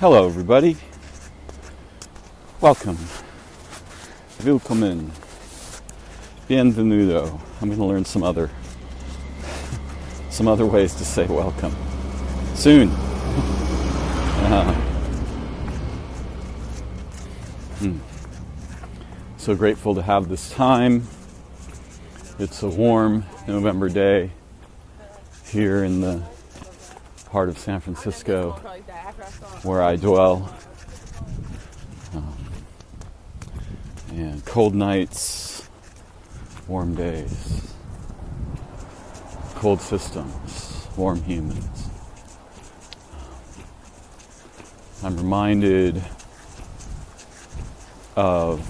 Hello everybody, welcome, willkommen, bienvenuto. I'm going to learn some other ways to say welcome soon. So grateful to have this time. It's a warm November day here in the heart of San Francisco where I dwell. And cold nights, warm days, cold systems, warm humans. I'm reminded of,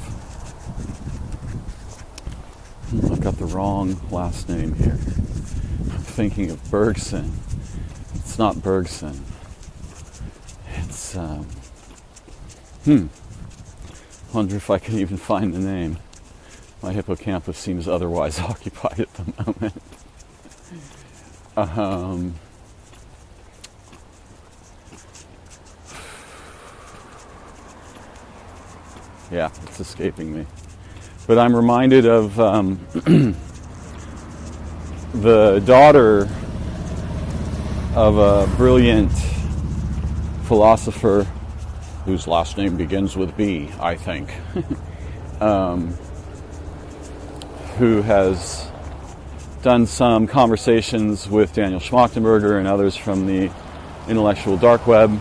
I've got the wrong last name here. I'm thinking of Bergson. It's not Bergson. It's, wonder if I can even find the name. My hippocampus seems otherwise occupied at the moment. Yeah, it's escaping me. But I'm reminded of the daughter of a brilliant philosopher whose last name begins with B, I think, who has done some conversations with Daniel Schmachtenberger and others from the intellectual dark web,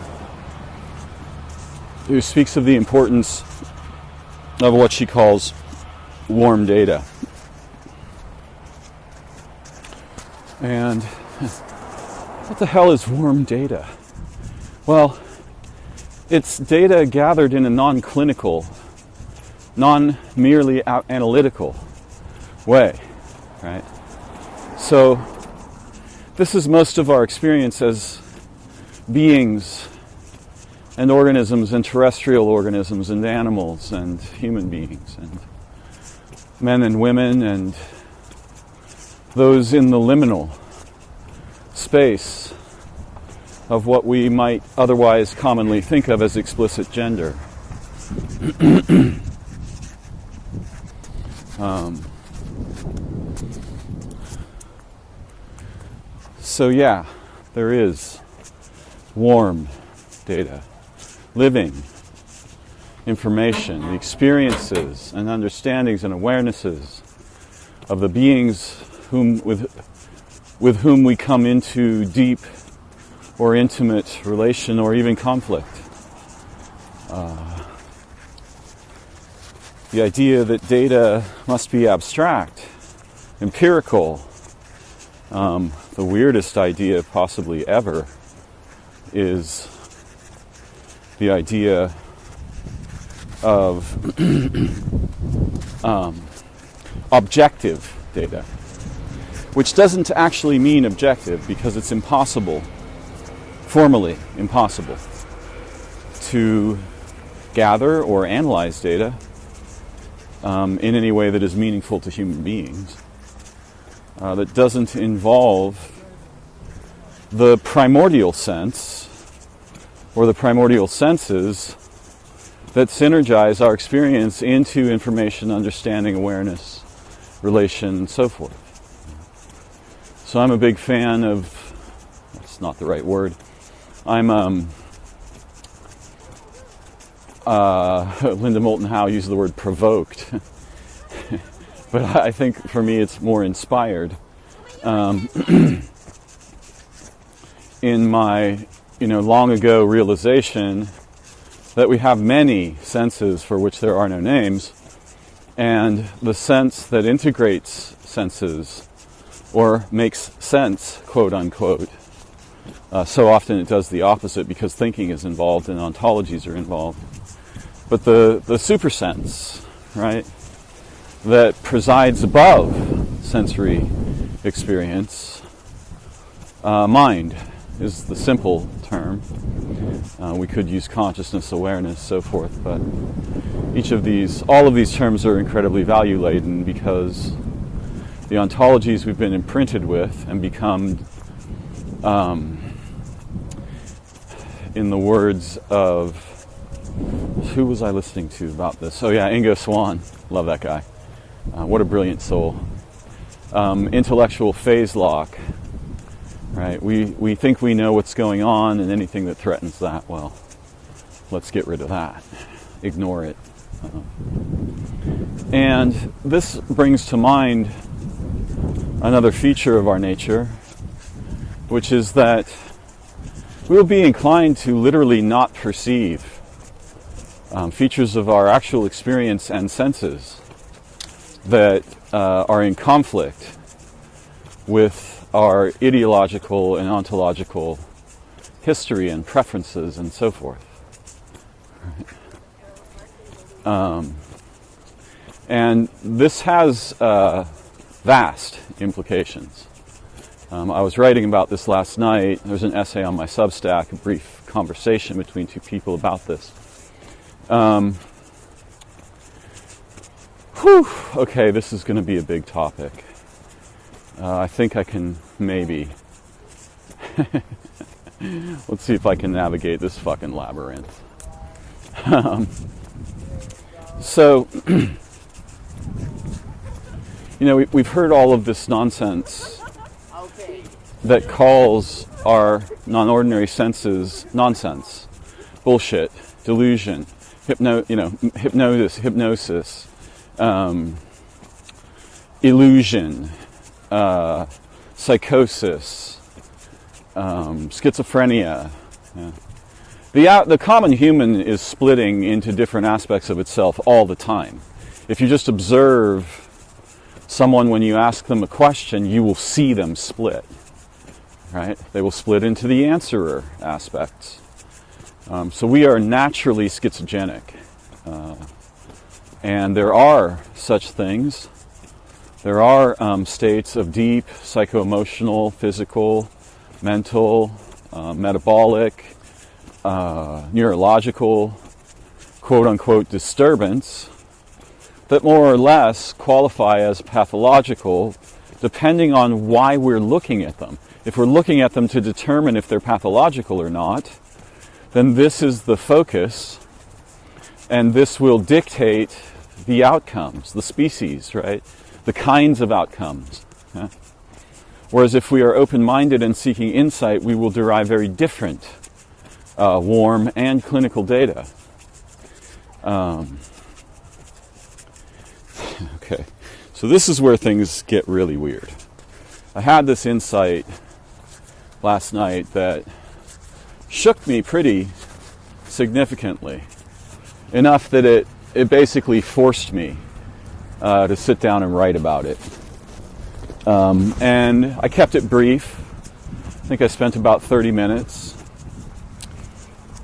who speaks of the importance of what she calls warm data. And what the hell is warm data? Well, it's data gathered in a non-clinical, non-merely analytical way, right? So this is most of our experience as beings and organisms and terrestrial organisms and animals and human beings and men and women and those in the liminal space of what we might otherwise commonly think of as explicit gender. So yeah, there is warm data, living information, the experiences and understandings and awarenesses of the beings with whom we come into deep or intimate relation or even conflict. The idea that data must be abstract, empirical, the weirdest idea possibly ever is the idea of objective data, which doesn't actually mean objective because it's impossible, formally impossible, to gather or analyze data in any way that is meaningful to human beings, that doesn't involve the primordial sense or the primordial senses that synergize our experience into information, understanding, awareness, relation, and so forth. So I'm a big fan of, that's not the right word, I'm Linda Moulton Howe used the word provoked, but I think for me it's more inspired in my long ago realization that we have many senses for which there are no names, and the sense that integrates senses or makes sense, quote unquote, so often it does the opposite because thinking is involved and ontologies are involved. But the super sense, right, that presides above sensory experience, mind is the simple term. We could use consciousness, awareness, so forth, but all of these terms are incredibly value laden because the ontologies we've been imprinted with and become in the words of, who was I listening to about this? Oh yeah, Ingo Swann. Love that guy. What a brilliant soul. Intellectual phase lock. Right? We think we know what's going on, and anything that threatens that, well, let's get rid of that. Ignore it. And this brings to mind another feature of our nature, which is that we'll be inclined to literally not perceive features of our actual experience and senses that are in conflict with our ideological and ontological history and preferences and so forth. And this has vast implications. I was writing about this last night. There's an essay on my Substack, a brief conversation between two people about this. Okay, this is going to be a big topic. I think I can maybe... Let's see if I can navigate this fucking labyrinth. So, we've heard all of this nonsense that calls our non-ordinary senses nonsense, bullshit, delusion, hypnosis, illusion, psychosis, schizophrenia. Yeah. The common human is splitting into different aspects of itself all the time. If you just observe someone when you ask them a question, you will see them split. Right? They will split into the answerer aspects. So we are naturally schizogenic. And there are such things. There are states of deep psycho-emotional, physical, mental, metabolic, neurological, quote-unquote, disturbance that more or less qualify as pathological depending on why we're looking at them. If we're looking at them to determine if they're pathological or not, then this is the focus, and this will dictate the outcomes, the species, right? The kinds of outcomes. Yeah? Whereas if we are open-minded and seeking insight, we will derive very different warm and clinical data. Okay, so this is where things get really weird. I had this insight last night that shook me pretty significantly, enough that it basically forced me to sit down and write about it. And I kept it brief. I think I spent about 30 minutes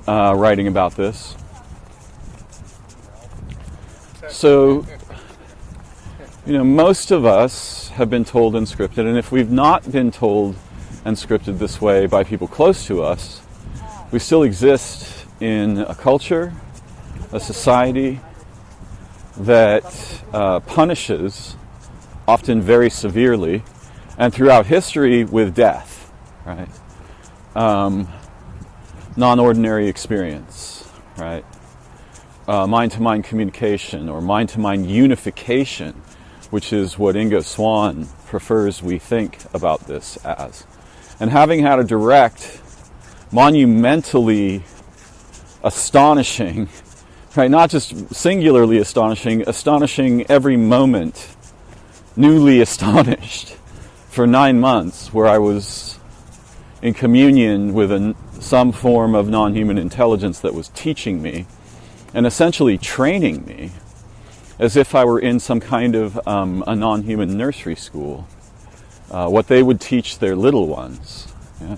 writing about this. So, most of us have been told and scripted, and if we've not been told and scripted this way by people close to us, we still exist in a culture, a society that punishes, often very severely, and throughout history with death, right? Non-ordinary experience, right? Mind-to-mind communication or mind-to-mind unification, which is what Ingo Swann prefers we think about this as. And having had a direct, monumentally astonishing, right, not just singularly astonishing every moment, newly astonished for 9 months, where I was in communion with some form of non-human intelligence that was teaching me and essentially training me as if I were in some kind of a non-human nursery school, what they would teach their little ones. Yeah?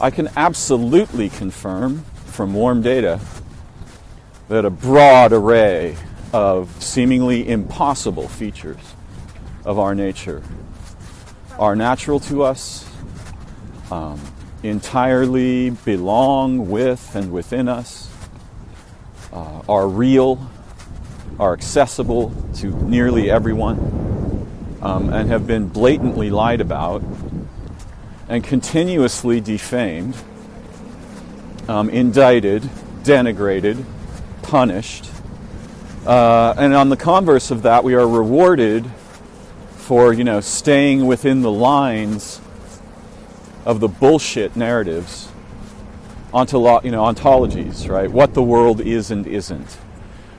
I can absolutely confirm from warm data that a broad array of seemingly impossible features of our nature are natural to us, entirely belong with and within us, are real, are accessible to nearly everyone, and have been blatantly lied about and continuously defamed, indicted, denigrated, punished. And on the converse of that, we are rewarded for, staying within the lines of the bullshit narratives, ontologies, right? What the world is and isn't.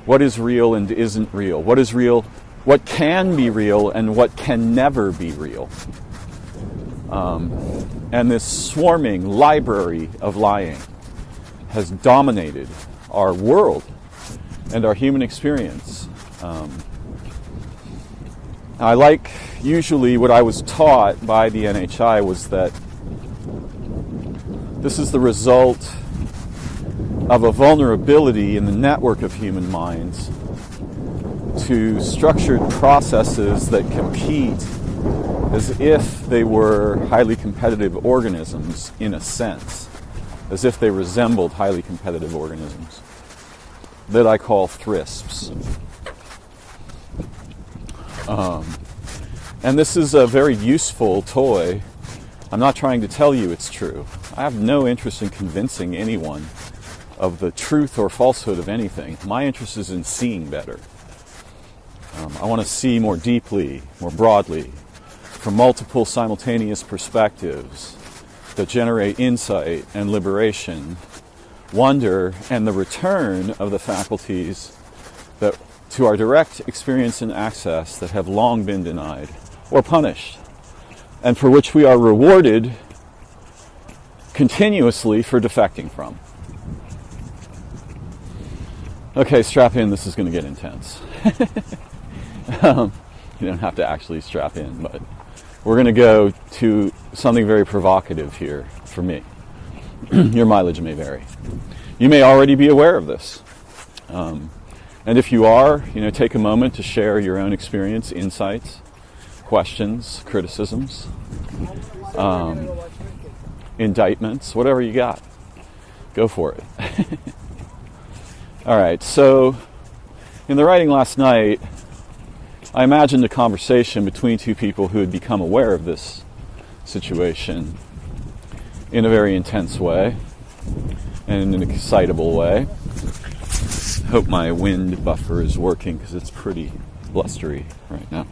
What is real and isn't real. What is real, what can be real and what can never be real. And this swarming library of lying has dominated our world and our human experience. Usually what I was taught by the NHI was that this is the result of a vulnerability in the network of human minds to structured processes that compete as if they were highly competitive organisms, in a sense, as if they resembled highly competitive organisms, that I call thrisps. And this is a very useful toy. I'm not trying to tell you it's true. I have no interest in convincing anyone of the truth or falsehood of anything. My interest is in seeing better. I want to see more deeply, more broadly, from multiple simultaneous perspectives that generate insight and liberation, wonder, and the return of the faculties that to our direct experience and access that have long been denied or punished, and for which we are rewarded continuously for defecting from. Okay, strap in, this is going to get intense. You don't have to actually strap in, but we're going to go to something very provocative here for me. Your mileage may vary. You may already be aware of this. And if you are, take a moment to share your own experience, insights, questions, criticisms, indictments, whatever you got. Go for it. All right, so in the writing last night, I imagined a conversation between two people who had become aware of this situation in a very intense way and in an excitable way. Hope my wind buffer is working because it's pretty blustery right now.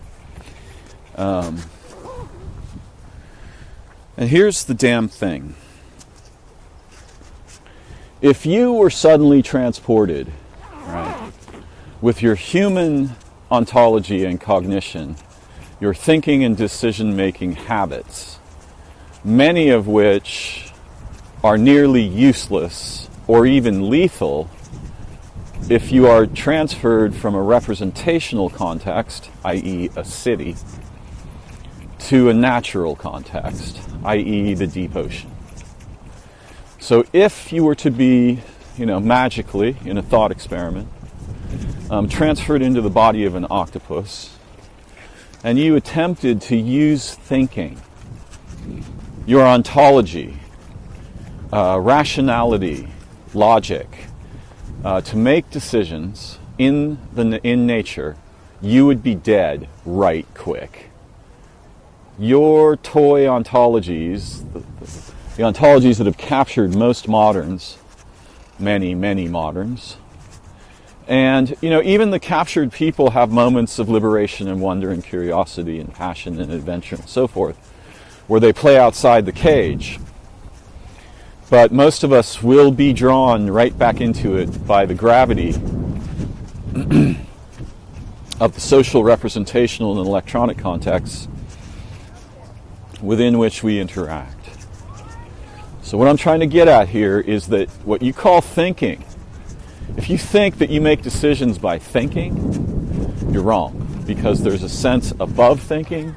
And here's the damn thing. If you were suddenly transported, right, with your human ontology and cognition, your thinking and decision-making habits, many of which are nearly useless or even lethal if you are transferred from a representational context, i.e. a city, to a natural context, i.e. the deep ocean. So if you were to be, magically, in a thought experiment, transferred into the body of an octopus, and you attempted to use thinking, your ontology, rationality, logic, to make decisions in nature, you would be dead right quick. Your toy ontologies, the ontologies that have captured most moderns, many, many moderns, and even the captured people have moments of liberation and wonder and curiosity and passion and adventure and so forth, where they play outside the cage. But most of us will be drawn right back into it by the gravity of the social, representational, and electronic contexts within which we interact. So what I'm trying to get at here is that what you call thinking, if you think that you make decisions by thinking, you're wrong, because there's a sense above thinking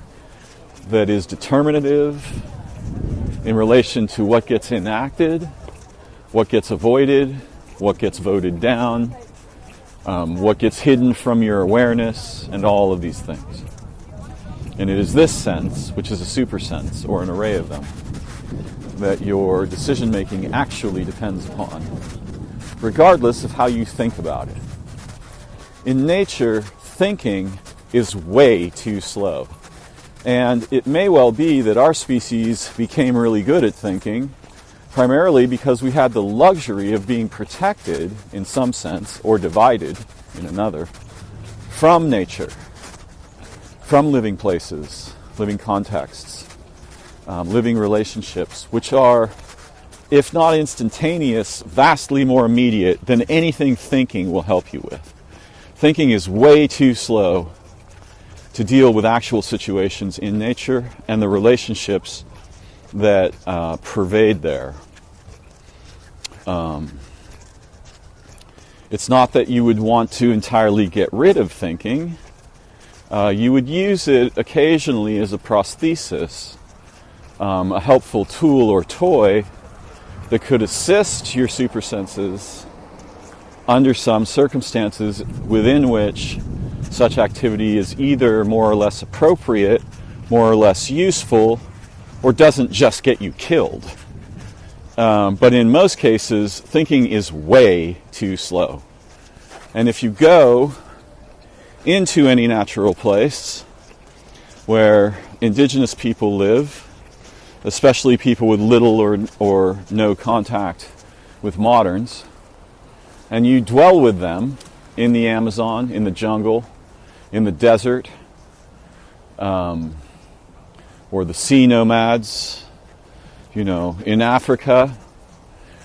that is determinative in relation to what gets enacted, what gets avoided, what gets voted down, what gets hidden from your awareness, and all of these things. And it is this sense, which is a super sense, or an array of them, that your decision-making actually depends upon, regardless of how you think about it. In nature, thinking is way too slow. And it may well be that our species became really good at thinking, primarily because we had the luxury of being protected, in some sense, or divided, in another, from nature, from living places, living contexts, living relationships, which are, if not instantaneous, vastly more immediate than anything thinking will help you with. Thinking is way too slow to deal with actual situations in nature and the relationships that pervade there. It's not that you would want to entirely get rid of thinking. You would use it occasionally as a prosthesis, a helpful tool or toy that could assist your super senses under some circumstances within which such activity is either more or less appropriate, more or less useful, or doesn't just get you killed. But in most cases, thinking is way too slow. And if you go into any natural place where indigenous people live, especially people with little or no contact with moderns, and you dwell with them in the Amazon, in the jungle, in the desert, or the sea nomads, in Africa,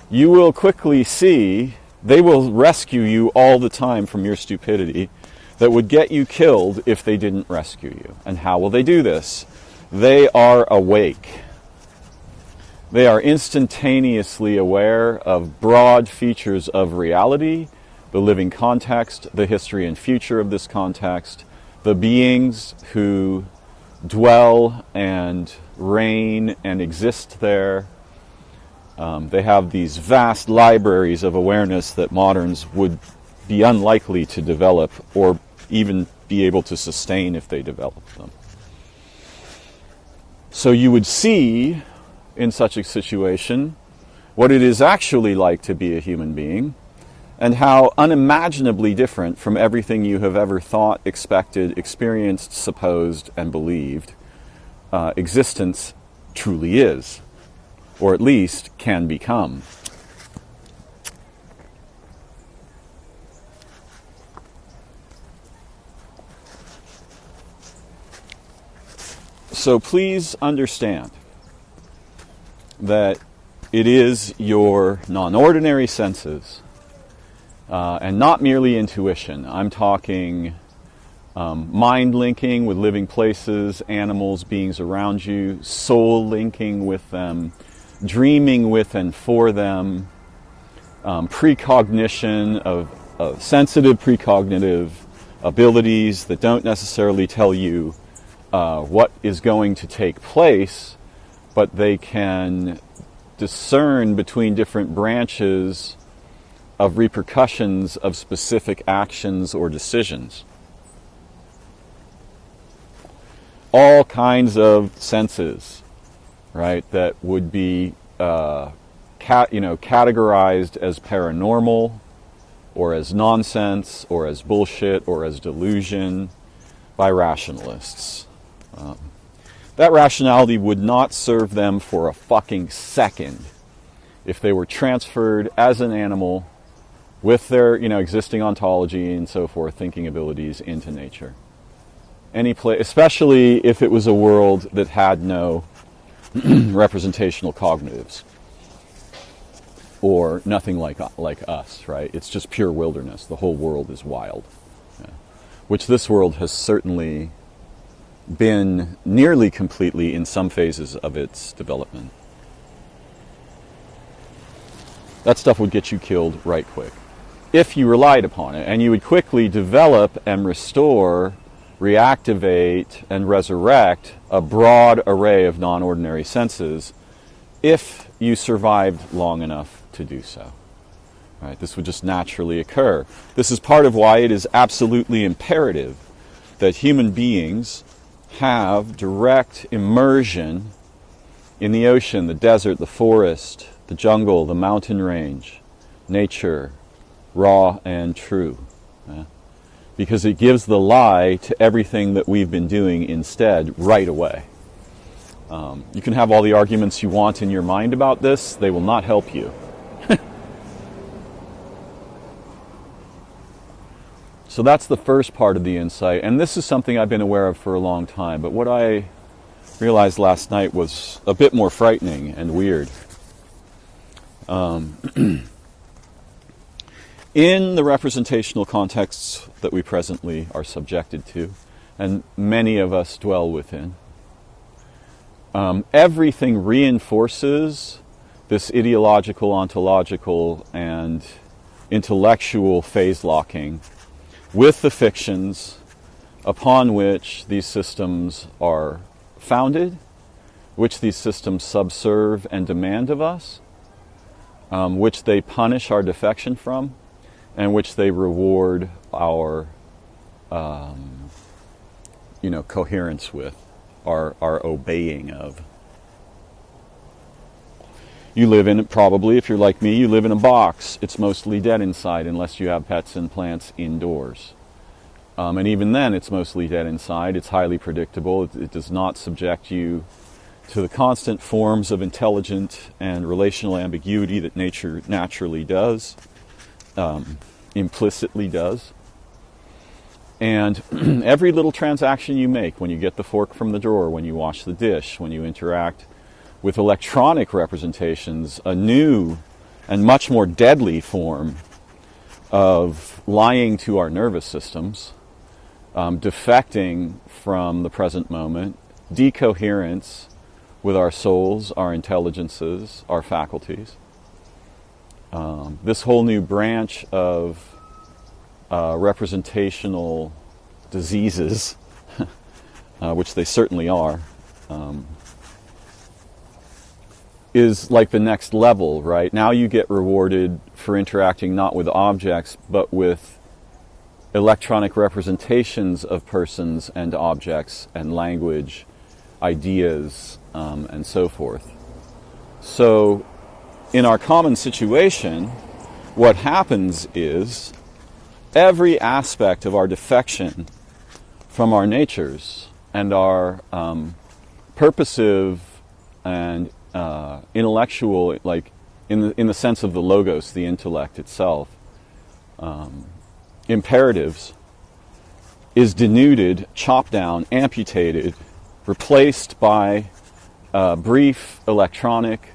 you will quickly see they will rescue you all the time from your stupidity that would get you killed if they didn't rescue you. And how will they do this? They are awake. They are instantaneously aware of broad features of reality, the living context, the history and future of this context, the beings who dwell and reign and exist there. They have these vast libraries of awareness that moderns would be unlikely to develop or even be able to sustain if they developed them. So you would see in such a situation what it is actually like to be a human being and how unimaginably different from everything you have ever thought, expected, experienced, supposed, and believed existence truly is, or at least can become. So please understand that it is your non-ordinary senses and not merely intuition. I'm talking mind linking with living places, animals, beings around you, soul linking with them, dreaming with and for them, precognition of sensitive precognitive abilities that don't necessarily tell you what is going to take place, but they can discern between different branches of repercussions of specific actions or decisions. All kinds of senses, right, that would be categorized as paranormal or as nonsense or as bullshit or as delusion by rationalists. That rationality would not serve them for a fucking second if they were transferred as an animal with their, existing ontology and so forth, thinking abilities into nature. Any place, especially if it was a world that had no representational cognitives or nothing like us, right? It's just pure wilderness. The whole world is wild, which this world has certainly been nearly completely in some phases of its development. That stuff would get you killed right quick if you relied upon it, and you would quickly develop and restore, reactivate, and resurrect a broad array of non-ordinary senses if you survived long enough to do so. Right? This would just naturally occur. This is part of why it is absolutely imperative that human beings have direct immersion in the ocean, the desert, the forest, the jungle, the mountain range, nature, raw and true. because it gives the lie to everything that we've been doing instead right away. You can have all the arguments you want in your mind about this, they will not help you. So that's the first part of the insight, and this is something I've been aware of for a long time, but what I realized last night was a bit more frightening and weird. In the representational contexts that we presently are subjected to, and many of us dwell within, everything reinforces this ideological, ontological, and intellectual phase locking with the fictions upon which these systems are founded, which these systems subserve and demand of us, which they punish our defection from, and which they reward our coherence with, our obeying of. You live in, probably, if you're like me, you live in a box. It's mostly dead inside unless you have pets and plants indoors. And even then, it's mostly dead inside. It's highly predictable. It does not subject you to the constant forms of intelligent and relational ambiguity that nature naturally does, implicitly does. And every little transaction you make, when you get the fork from the drawer, when you wash the dish, when you interact with electronic representations, a new and much more deadly form of lying to our nervous systems, defecting from the present moment, decoherence with our souls, our intelligences, our faculties. This whole new branch of representational diseases, which they certainly are, is like the next level, right? Now you get rewarded for interacting not with objects, but with electronic representations of persons and objects and language, ideas, and so forth. So, in our common situation, what happens is every aspect of our defection from our natures and our purposive and intellectual, like in the sense of the logos, the intellect itself, imperatives, is denuded, chopped down, amputated, replaced by brief electronic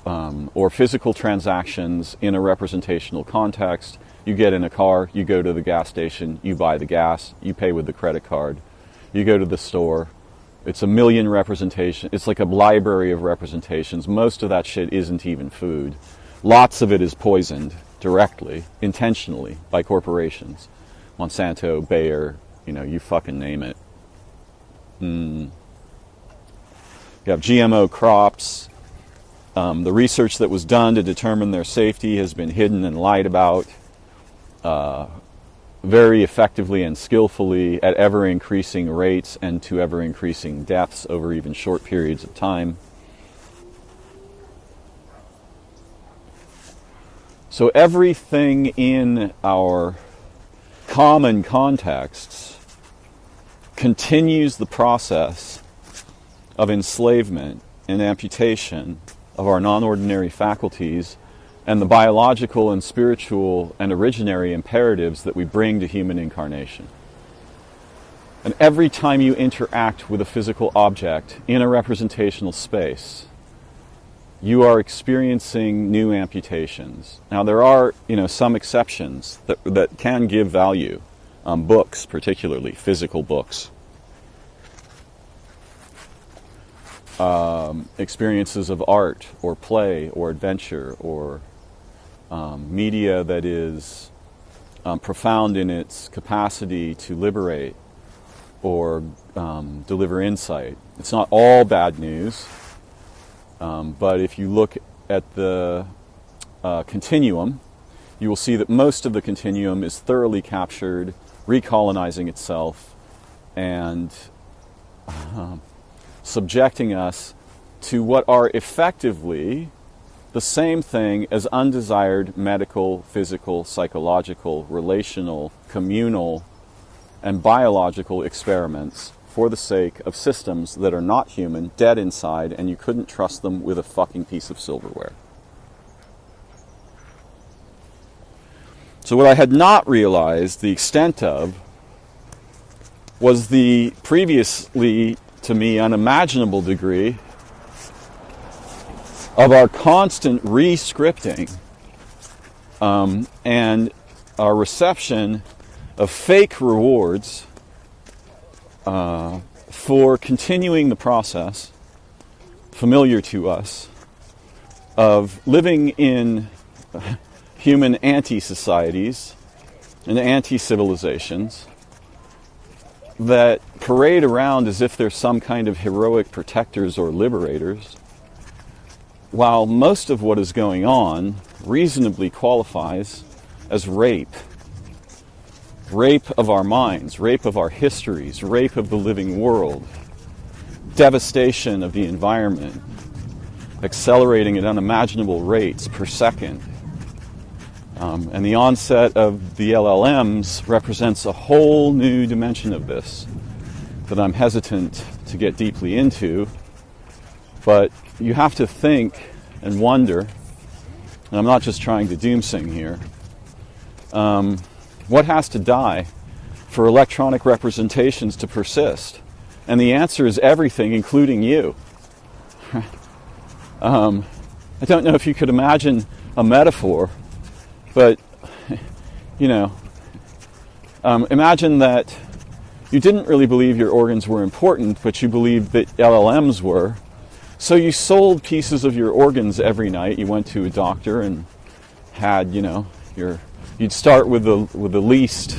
or physical transactions in a representational context. You get in a car, you go to the gas station, you buy the gas, you pay with the credit card, you go to the store. It's a million representations. It's like a library of representations. Most of that shit isn't even food. Lots of it is poisoned directly, intentionally, by corporations. Monsanto, Bayer, you fucking name it. You have GMO crops. The research that was done to determine their safety has been hidden and lied about very effectively and skillfully at ever-increasing rates and to ever-increasing depths over even short periods of time. So everything in our common contexts continues the process of enslavement and amputation of our non-ordinary faculties and the biological and spiritual and originary imperatives that we bring to human incarnation. And every time you interact with a physical object in a representational space, you are experiencing new amputations. Now there are, some exceptions that can give value. Books, particularly, physical books. Experiences of art or play or adventure or media that is profound in its capacity to liberate or deliver insight. It's not all bad news, but if you look at the continuum, you will see that most of the continuum is thoroughly captured, recolonizing itself, and subjecting us to what are effectively the same thing as undesired medical, physical, psychological, relational, communal and biological experiments for the sake of systems that are not human, dead inside, and you couldn't trust them with a fucking piece of silverware. So what I had not realized the extent of was the previously, to me, unimaginable degree of our constant re-scripting and our reception of fake rewards for continuing the process, familiar to us, of living in human anti-societies and anti-civilizations that parade around as if they're some kind of heroic protectors or liberators, while most of what is going on reasonably qualifies as rape. Rape of our minds, rape of our histories, rape of the living world, devastation of the environment, accelerating at unimaginable rates per second. And the onset of the LLMs represents a whole new dimension of this that I'm hesitant to get deeply into. But you have to think and wonder, and I'm not just trying to doomsing here, what has to die for electronic representations to persist? And the answer is everything, including you. I don't know if you could imagine a metaphor, but, imagine that you didn't really believe your organs were important, but you believed that LLMs were. So you sold pieces of your organs every night. You went to a doctor and had, you'd start with the least,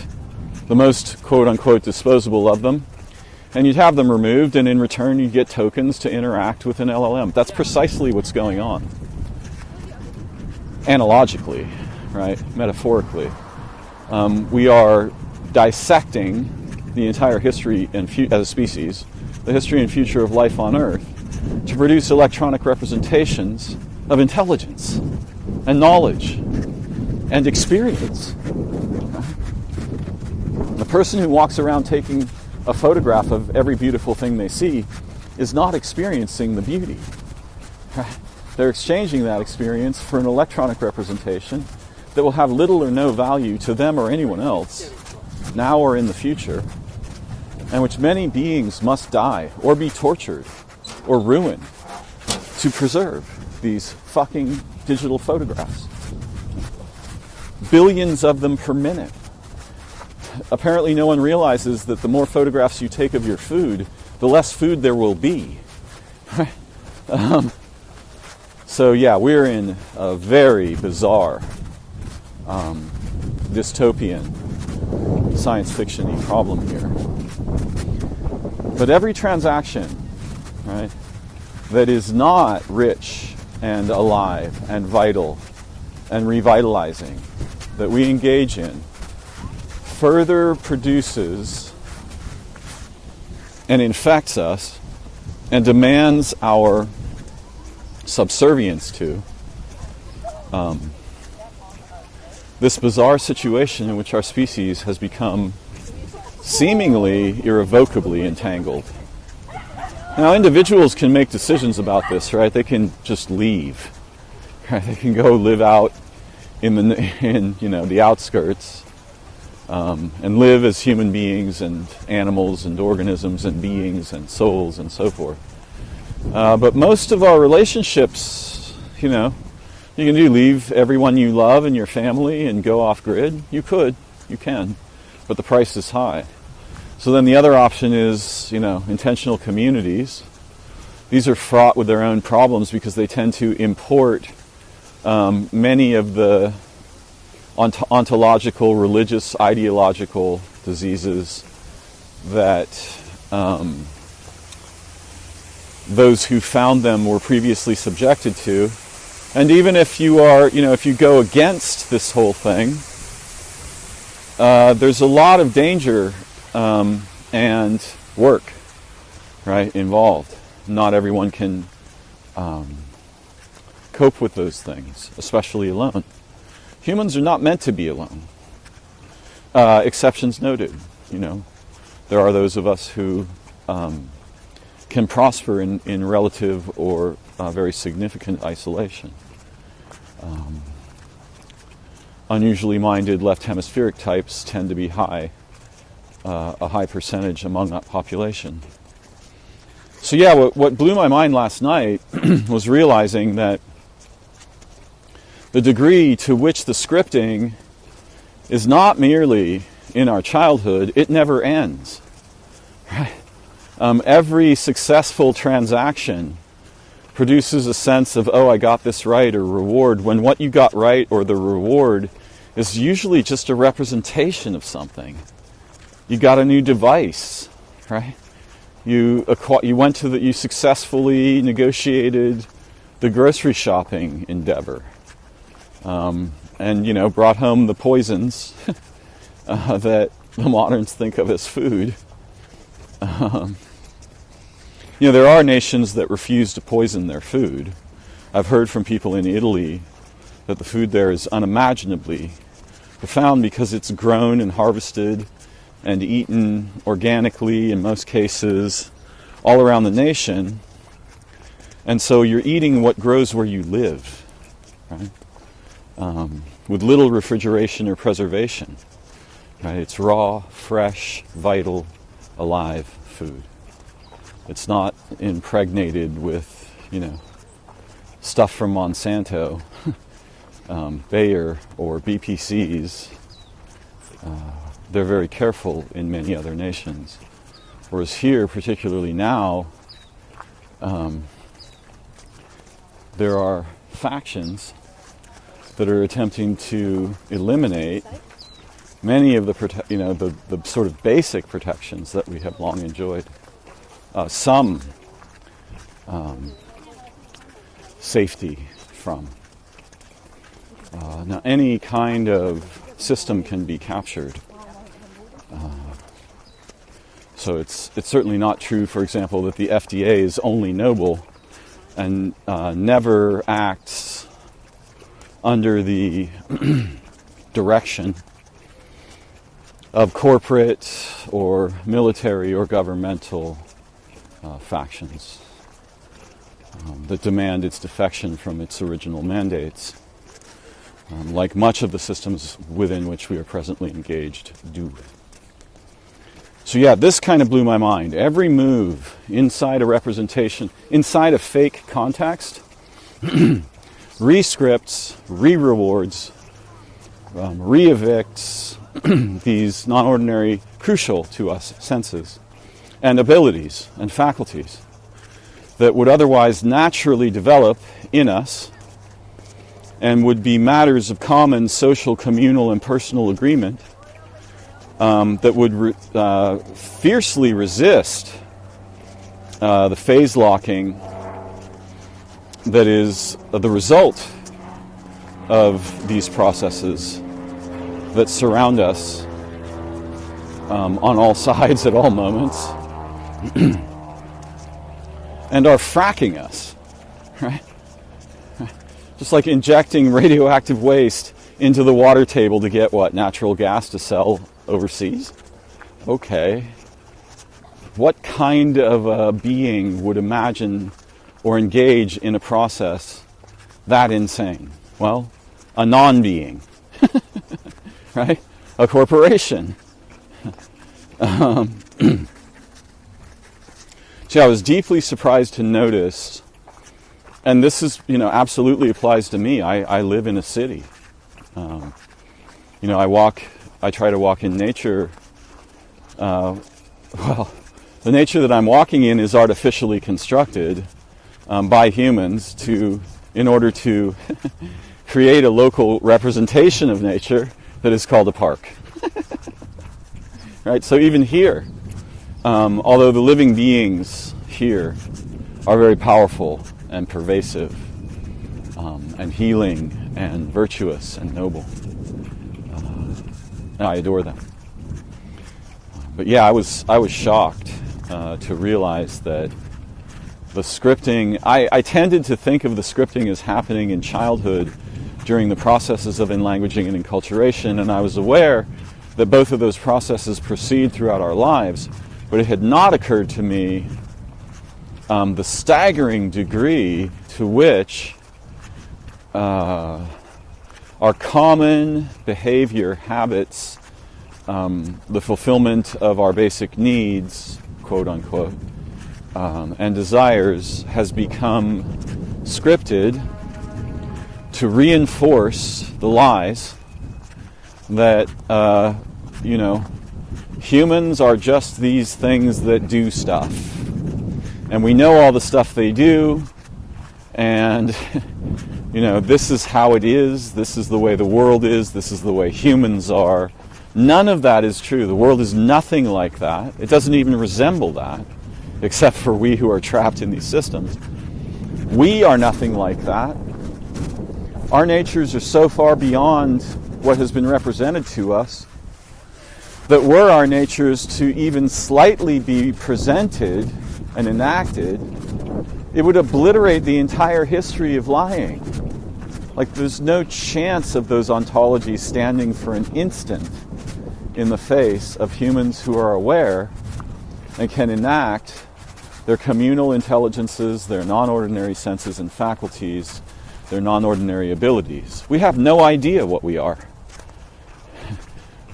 the most quote-unquote disposable of them, and you'd have them removed, and in return you'd get tokens to interact with an LLM. That's precisely what's going on. Analogically, right? Metaphorically. We are dissecting the entire history and as a species, the history and future of life on Earth, to produce electronic representations of intelligence and knowledge and experience. The person who walks around taking a photograph of every beautiful thing they see is not experiencing the beauty. They're exchanging that experience for an electronic representation that will have little or no value to them or anyone else, now or in the future, and which many beings must die or be tortured or ruined to preserve these fucking digital photographs. Billions of them per minute. Apparently no one realizes that the more photographs you take of your food, the less food there will be. So yeah, we're in a very bizarre, dystopian, science fiction-y problem here. But every transaction, right, that is not rich and alive and vital and revitalizing that we engage in further produces and infects us and demands our subservience to this bizarre situation in which our species has become seemingly irrevocably entangled. Now, individuals can make decisions about this, right? They can just leave. Right? They can go live out in the outskirts and live as human beings and animals and organisms and beings and souls and so forth. But most of our relationships, you can leave everyone you love and your family and go off grid. You can, but the price is high. So then the other option is, intentional communities. These are fraught with their own problems because they tend to import many of the ontological, religious, ideological diseases that those who found them were previously subjected to. And even if you are, if you go against this whole thing, there's a lot of danger and work, right, involved. Not everyone can cope with those things, especially alone. Humans are not meant to be alone. Exceptions noted. there are those of us who can prosper in relative or very significant isolation. Unusually minded left hemispheric types tend to be a high percentage among that population. So yeah, what blew my mind last night was realizing that the degree to which the scripting is not merely in our childhood, it never ends. Right? Every successful transaction produces a sense of, oh, I got this right, or reward, when what you got right or the reward is usually just a representation of something. You got a new device, right? You successfully negotiated the grocery shopping endeavor, and brought home the poisons that the moderns think of as food. There are nations that refuse to poison their food. I've heard from people in Italy that the food there is unimaginably profound because it's grown and harvested and eaten organically in most cases all around the nation. And so you're eating what grows where you live, right? With little refrigeration or preservation. Right? It's raw, fresh, vital, alive food. It's not impregnated with, stuff from Monsanto, Bayer, or BPCs. They're very careful in many other nations. Whereas here, particularly now, there are factions that are attempting to eliminate many of the sort of basic protections that we have long enjoyed. Some safety from. Now, any kind of system can be captured. So it's certainly not true, for example, that the FDA is only noble and never acts under the direction of corporate or military or governmental factions that demand its defection from its original mandates, like much of the systems within which we are presently engaged do. So yeah, this kind of blew my mind. Every move inside a representation, inside a fake context, re-scripts, re-rewards, re-evicts these non-ordinary, crucial to us senses and abilities and faculties that would otherwise naturally develop in us and would be matters of common social, communal, and personal agreement that would fiercely resist the phase locking that is the result of these processes that surround us on all sides at all moments and are fracking us, right? Just like injecting radioactive waste into the water table to get what? Natural gas to sell overseas? Okay. What kind of a being would imagine or engage in a process that insane? Well, a non-being, right? A corporation. So I was deeply surprised to notice, and this is, absolutely applies to me. I live in a city. I try to walk in nature. The nature that I'm walking in is artificially constructed by humans in order to create a local representation of nature that is called a park. Right? So even here, although the living beings here are very powerful and pervasive and healing and virtuous and noble, and I adore them. But yeah, I was shocked to realize that the scripting, I tended to think of the scripting as happening in childhood during the processes of enlanguaging and enculturation, and I was aware that both of those processes proceed throughout our lives, but it had not occurred to me the staggering degree to which our common behavior, habits, the fulfillment of our basic needs, quote unquote, and desires has become scripted to reinforce the lies that, humans are just these things that do stuff. And we know all the stuff they do, and, this is how it is, this is the way the world is, this is the way humans are. None of that is true. The world is nothing like that. It doesn't even resemble that, except for we who are trapped in these systems. We are nothing like that. Our natures are so far beyond what has been represented to us that were our natures to even slightly be presented and enacted, it would obliterate the entire history of lying. Like, there's no chance of those ontologies standing for an instant in the face of humans who are aware and can enact their communal intelligences, their non-ordinary senses and faculties, their non-ordinary abilities. We have no idea what we are.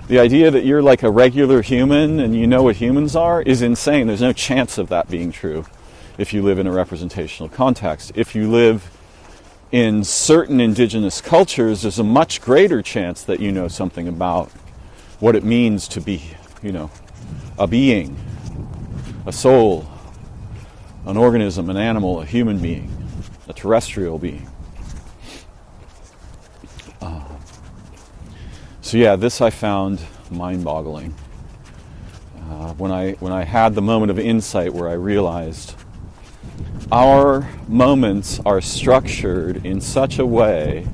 The idea that you're like a regular human and you know what humans are is insane. There's no chance of that being true if you live in a representational context. If you live in certain indigenous cultures, there's a much greater chance that you know something about what it means to be, a being, a soul, an organism, an animal, a human being, a terrestrial being. This I found mind-boggling. When I had the moment of insight where I realized our moments are structured in such a way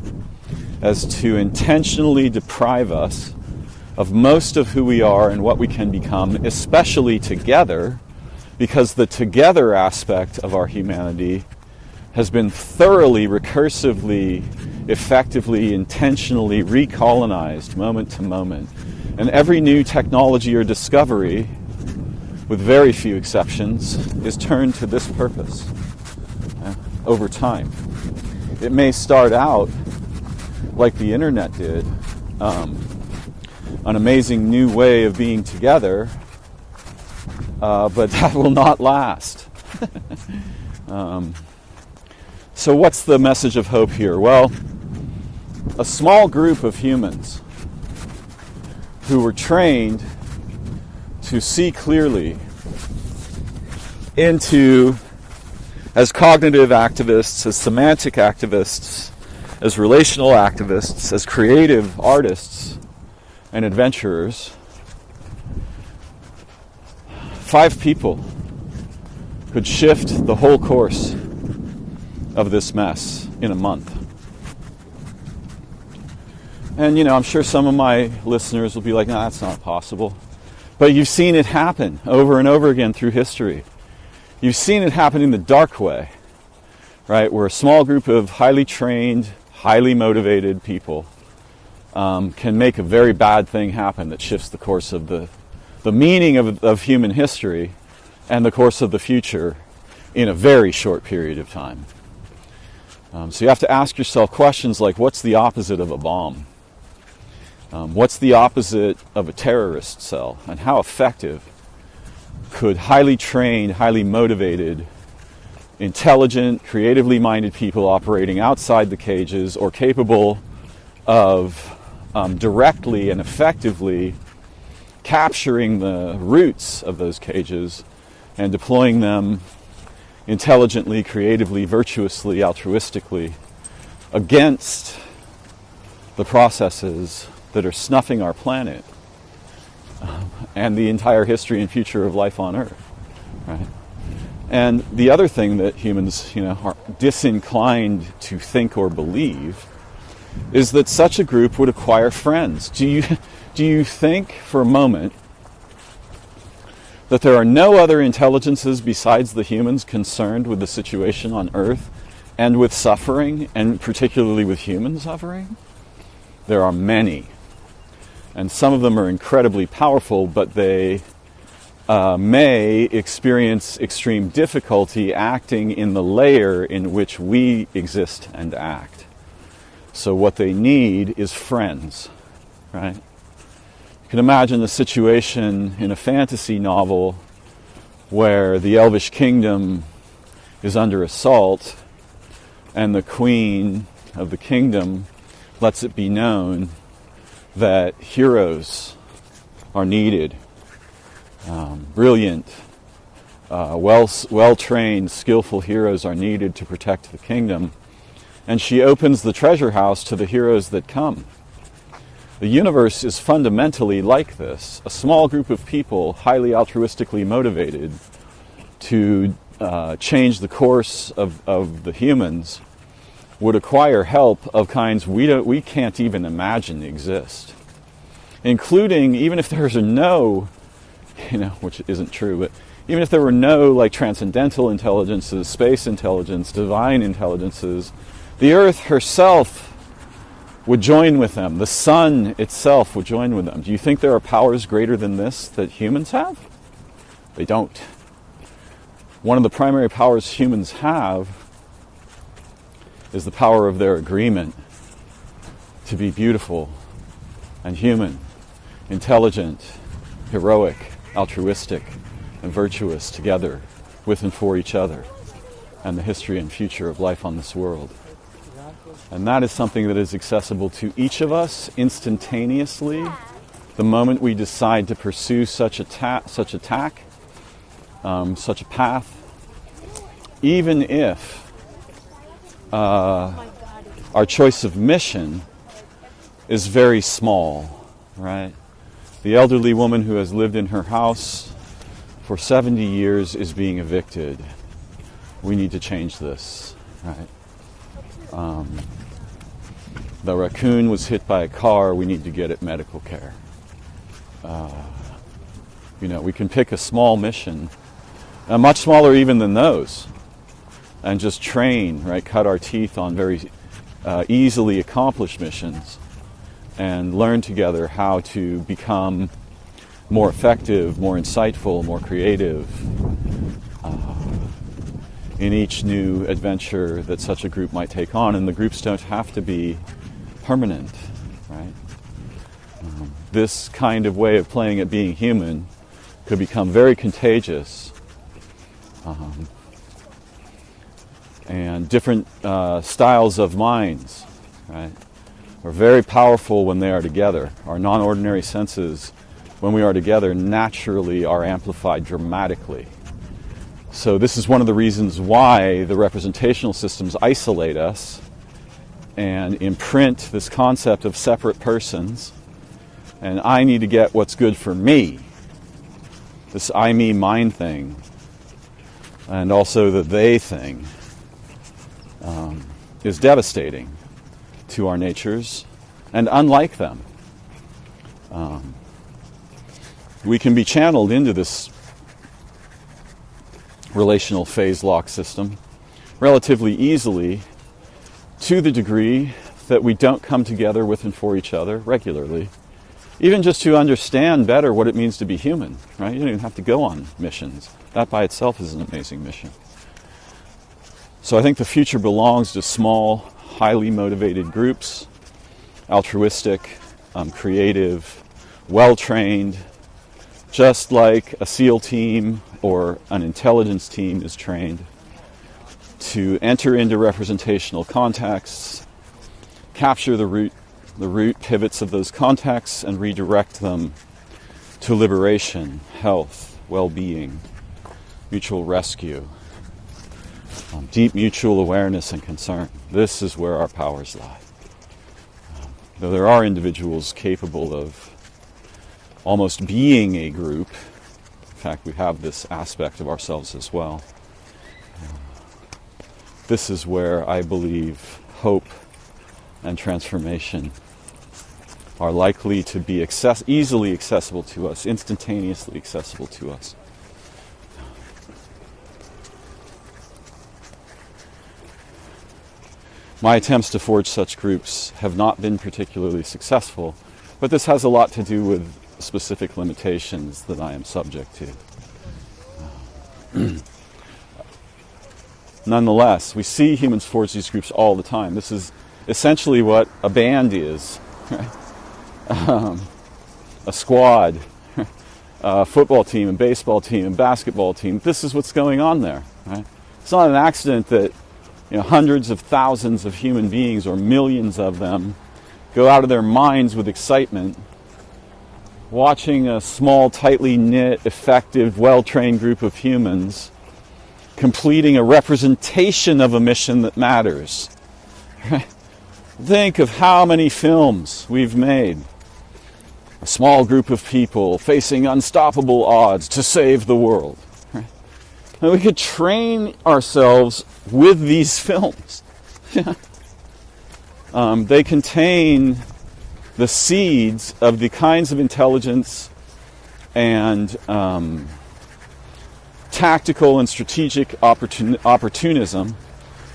as to intentionally deprive us of most of who we are and what we can become, especially together, because the together aspect of our humanity has been thoroughly, recursively, effectively, intentionally recolonized moment to moment. And every new technology or discovery, with very few exceptions, is turned to this purpose over time. It may start out like the internet did, an amazing new way of being together, but that will not last. So what's the message of hope here? Well, a small group of humans who were trained to see clearly into, as cognitive activists, as semantic activists, as relational activists, as creative artists and adventurers, 5 people could shift the whole course of this mess in a month. And, I'm sure some of my listeners will be like, no, that's not possible. But you've seen it happen over and over again through history. You've seen it happen in the dark way, right? Where a small group of highly trained, highly motivated people can make a very bad thing happen that shifts the course of the meaning of human history and the course of the future in a very short period of time. So you have to ask yourself questions like, what's the opposite of a bomb? What's the opposite of a terrorist cell? And how effective could highly trained, highly motivated, intelligent, creatively minded people operating outside the cages or capable of directly and effectively capturing the roots of those cages and deploying them intelligently, creatively, virtuously, altruistically against the processes that are snuffing our planet and the entire history and future of life on Earth, right? And the other thing that humans, are disinclined to think or believe is that such a group would acquire friends. Do you think for a moment that there are no other intelligences besides the humans concerned with the situation on Earth and with suffering, and particularly with human suffering? There are many. And some of them are incredibly powerful, but they may experience extreme difficulty acting in the layer in which we exist and act. So what they need is friends, right? You can imagine a situation in a fantasy novel where the elvish kingdom is under assault and the queen of the kingdom lets it be known that heroes are needed. Brilliant, well-trained, skillful heroes are needed to protect the kingdom. And she opens the treasure house to the heroes that come. The universe is fundamentally like this. A small group of people, highly altruistically motivated to change the course of the humans, would acquire help of kinds we can't even imagine exist. Including, even if there's no, which isn't true, but even if there were no like transcendental intelligences, space intelligence, divine intelligences, the earth herself would join with them. The sun itself would join with them. Do you think there are powers greater than this that humans have? They don't. One of the primary powers humans have is the power of their agreement to be beautiful and human, intelligent, heroic, altruistic, and virtuous together with and for each other and the history and future of life on this world. And that is something that is accessible to each of us instantaneously the moment we decide to pursue such a path, even if our choice of mission is very small, right? The elderly woman who has lived in her house for 70 years is being evicted. We need to change this, right? The raccoon was hit by a car. We need to get it medical care. We can pick a small mission, much smaller even than those, and just train, right? Cut our teeth on very easily accomplished missions and learn together how to become more effective, more insightful, more creative in each new adventure that such a group might take on. And the groups don't have to be permanent, right? This kind of way of playing at being human could become very contagious. And different styles of minds, right, are very powerful when they are together. Our non-ordinary senses, when we are together, naturally are amplified dramatically. So this is one of the reasons why the representational systems isolate us and imprint this concept of separate persons, and I need to get what's good for me. This I, me, mine thing, and also the they thing, is devastating to our natures and unlike them. We can be channeled into this relational phase lock system relatively easily to the degree that we don't come together with and for each other regularly, even just to understand better what it means to be human, right? You don't even have to go on missions. That by itself is an amazing mission. So I think the future belongs to small, highly motivated groups, altruistic, creative, well-trained, just like a SEAL team or an intelligence team is trained to enter into representational contexts, capture the root pivots of those contexts, and redirect them to liberation, health, well-being, mutual rescue, deep mutual awareness and concern. This is where our powers lie. Though there are individuals capable of almost being a group, in fact, we have this aspect of ourselves as well. This is where I believe hope and transformation are likely to be easily accessible to us, instantaneously accessible to us. My attempts to forge such groups have not been particularly successful But this has a lot to do with specific limitations that I am subject to. Nonetheless, we see humans forge these groups all the time. This is essentially what a band is, right? A squad, a football team, a baseball team, a basketball team. This is what's going on there, right? It's not an accident that hundreds of thousands of human beings, or millions of them, go out of their minds with excitement, watching a small, tightly knit, effective, well-trained group of humans completing a representation of a mission that matters. Think of how many films we've made. A small group of people facing unstoppable odds to save the world. And we could train ourselves with these films. They contain the seeds of the kinds of intelligence and tactical and strategic opportunism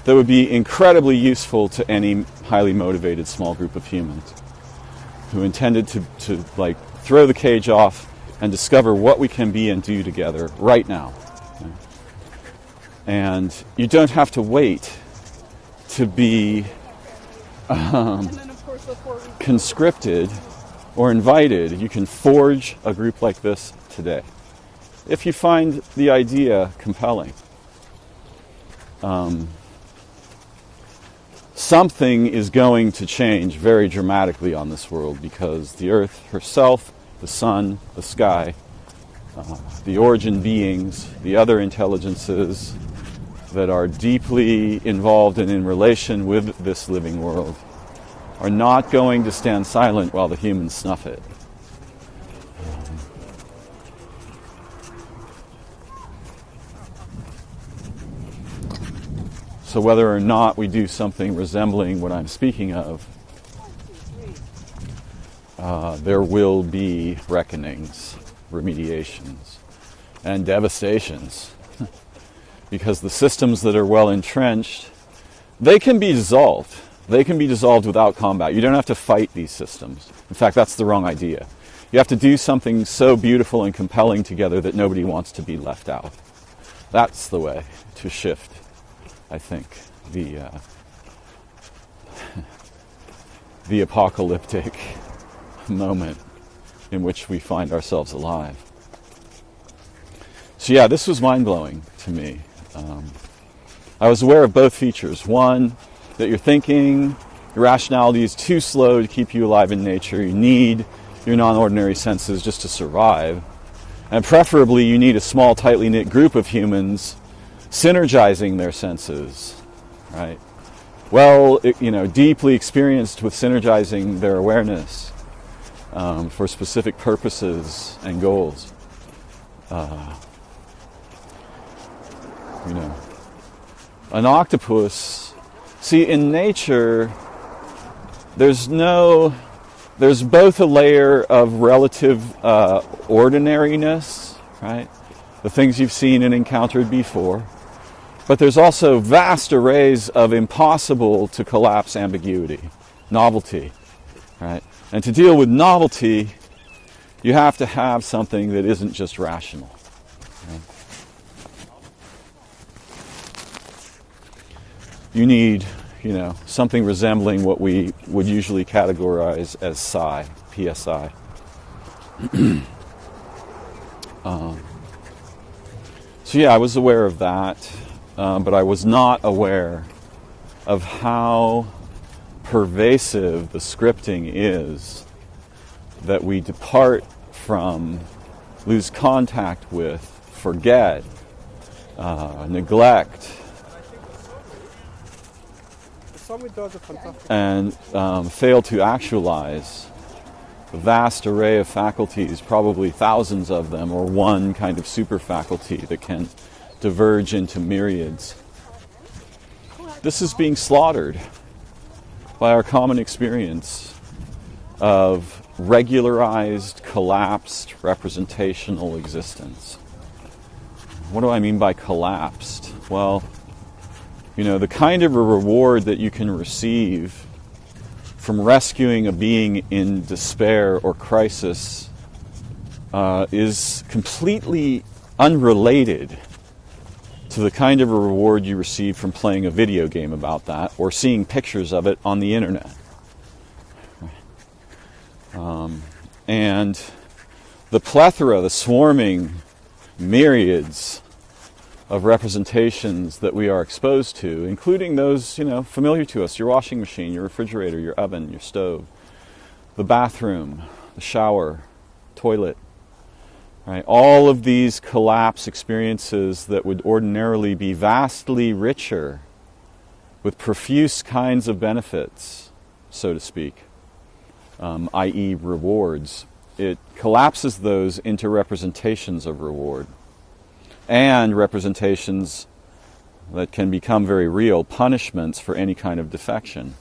that would be incredibly useful to any highly motivated small group of humans who intended to throw the cage off and discover what we can be and do together right now. And you don't have to wait to be conscripted or invited. You can forge a group like this today, if you find the idea compelling. Something is going to change very dramatically on this world, because the Earth herself, the sun, the sky, the origin beings, the other intelligences that are deeply involved and in relation with this living world are not going to stand silent while the humans snuff it. So whether or not we do something resembling what I'm speaking of, there will be reckonings, remediations, and devastations. Because the systems that are well entrenched, they can be dissolved. They can be dissolved without combat. You don't have to fight these systems. In fact, that's the wrong idea. You have to do something so beautiful and compelling together that nobody wants to be left out. That's the way to shift, I think, the apocalyptic moment in which we find ourselves alive. So yeah, this was mind-blowing to me. I was aware of both features. One, that your thinking, your rationality is too slow to keep you alive in nature. You need your non-ordinary senses just to survive. And preferably you need a small, tightly knit group of humans synergizing their senses, right? Well, deeply experienced with synergizing their awareness for specific purposes and goals. An octopus, see, in nature, there's both a layer of relative ordinariness, right? The things you've seen and encountered before. But there's also vast arrays of impossible to collapse ambiguity, novelty, right? And to deal with novelty, you have to have something that isn't just rational. Right? You need, something resembling what we would usually categorize as psi, PSI. So yeah, I was aware of that, but I was not aware of how pervasive the scripting is that we depart from, lose contact with, forget, neglect, and fail to actualize a vast array of faculties, probably thousands of them, or one kind of super faculty that can diverge into myriads. This is being slaughtered by our common experience of regularized, collapsed, representational existence. What do I mean by collapsed? Well, the kind of a reward that you can receive from rescuing a being in despair or crisis is completely unrelated to the kind of a reward you receive from playing a video game about that or seeing pictures of it on the internet. And the plethora, the swarming myriads of representations that we are exposed to, including those, familiar to us, your washing machine, your refrigerator, your oven, your stove, the bathroom, the shower, toilet, right? All of these collapse experiences that would ordinarily be vastly richer with profuse kinds of benefits, so to speak, i.e. rewards. It collapses those into representations of reward and representations that can become very real, punishments for any kind of defection.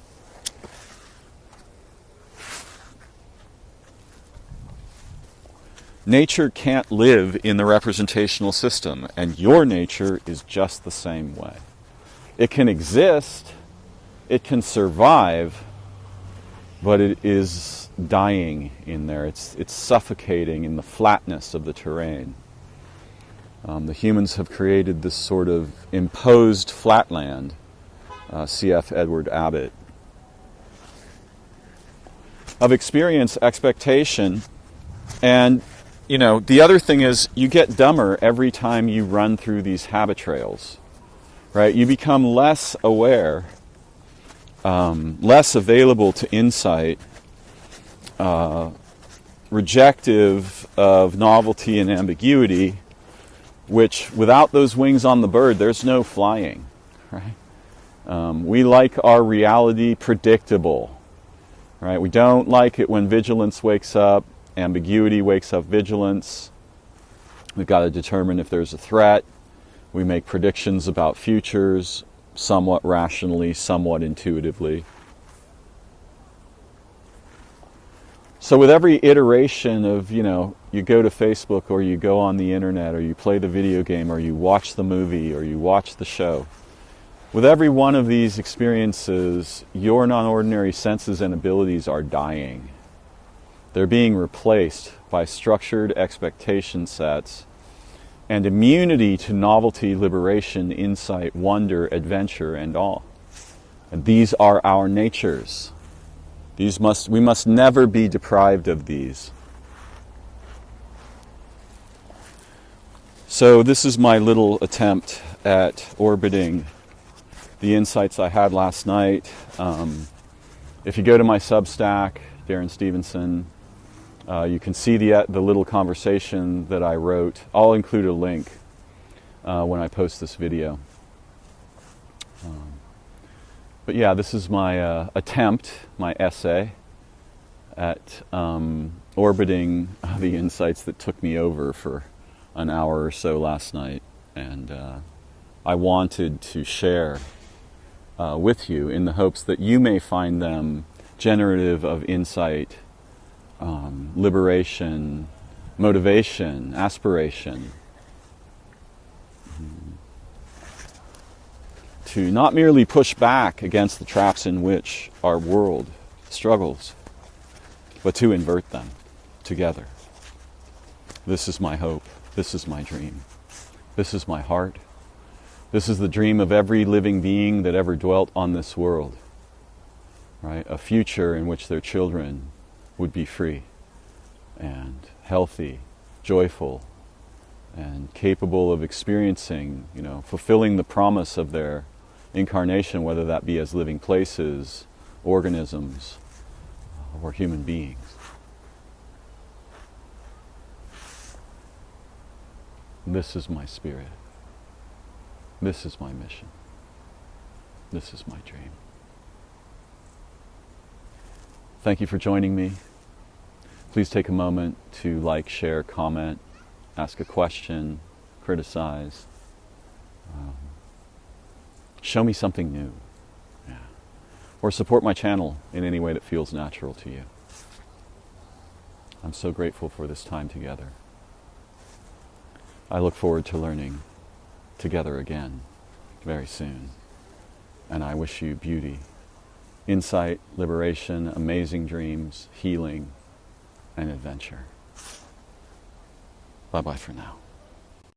Nature can't live in the representational system, and your nature is just the same way. It can exist, it can survive, but it is dying in there. It's suffocating in the flatness of the terrain. The humans have created this sort of imposed flatland, C.F. Edward Abbott. Of experience, expectation, and the other thing is you get dumber every time you run through these habit trails, right? You become less aware, less available to insight, rejective of novelty and ambiguity, which without those wings on the bird, there's no flying, right? We like our reality predictable, right? We don't like it when vigilance wakes up, ambiguity wakes up vigilance. We've got to determine if there's a threat. We make predictions about futures, somewhat rationally, somewhat intuitively. So with every iteration of, you go to Facebook or you go on the internet or you play the video game or you watch the movie or you watch the show, with every one of these experiences, your non-ordinary senses and abilities are dying. They're being replaced by structured expectation sets and immunity to novelty, liberation, insight, wonder, adventure, and all. And these are our natures. We must never be deprived of these. So this is my little attempt at orbiting the insights I had last night. If you go to my Substack, Darren Stevenson, you can see the little conversation that I wrote. I'll include a link when I post this video. But yeah, this is my attempt, my essay at orbiting the insights that took me over for an hour or so last night. And I wanted to share with you in the hopes that you may find them generative of insight, liberation, motivation, aspiration. To not merely push back against the traps in which our world struggles, but to invert them together. This is my hope. This is my dream. This is my heart. This is the dream of every living being that ever dwelt on this world, right? A future in which their children would be free and healthy, joyful, and capable of experiencing, fulfilling the promise of their incarnation, whether that be as living places, organisms, or human beings. This is my spirit. This is my mission. This is my dream. Thank you for joining me. Please take a moment to like, share, comment, ask a question, criticize. Show me something new. Yeah. Or support my channel in any way that feels natural to you. I'm so grateful for this time together. I look forward to learning together again very soon. And I wish you beauty insight, liberation, amazing dreams, healing, and adventure. Bye-bye for now.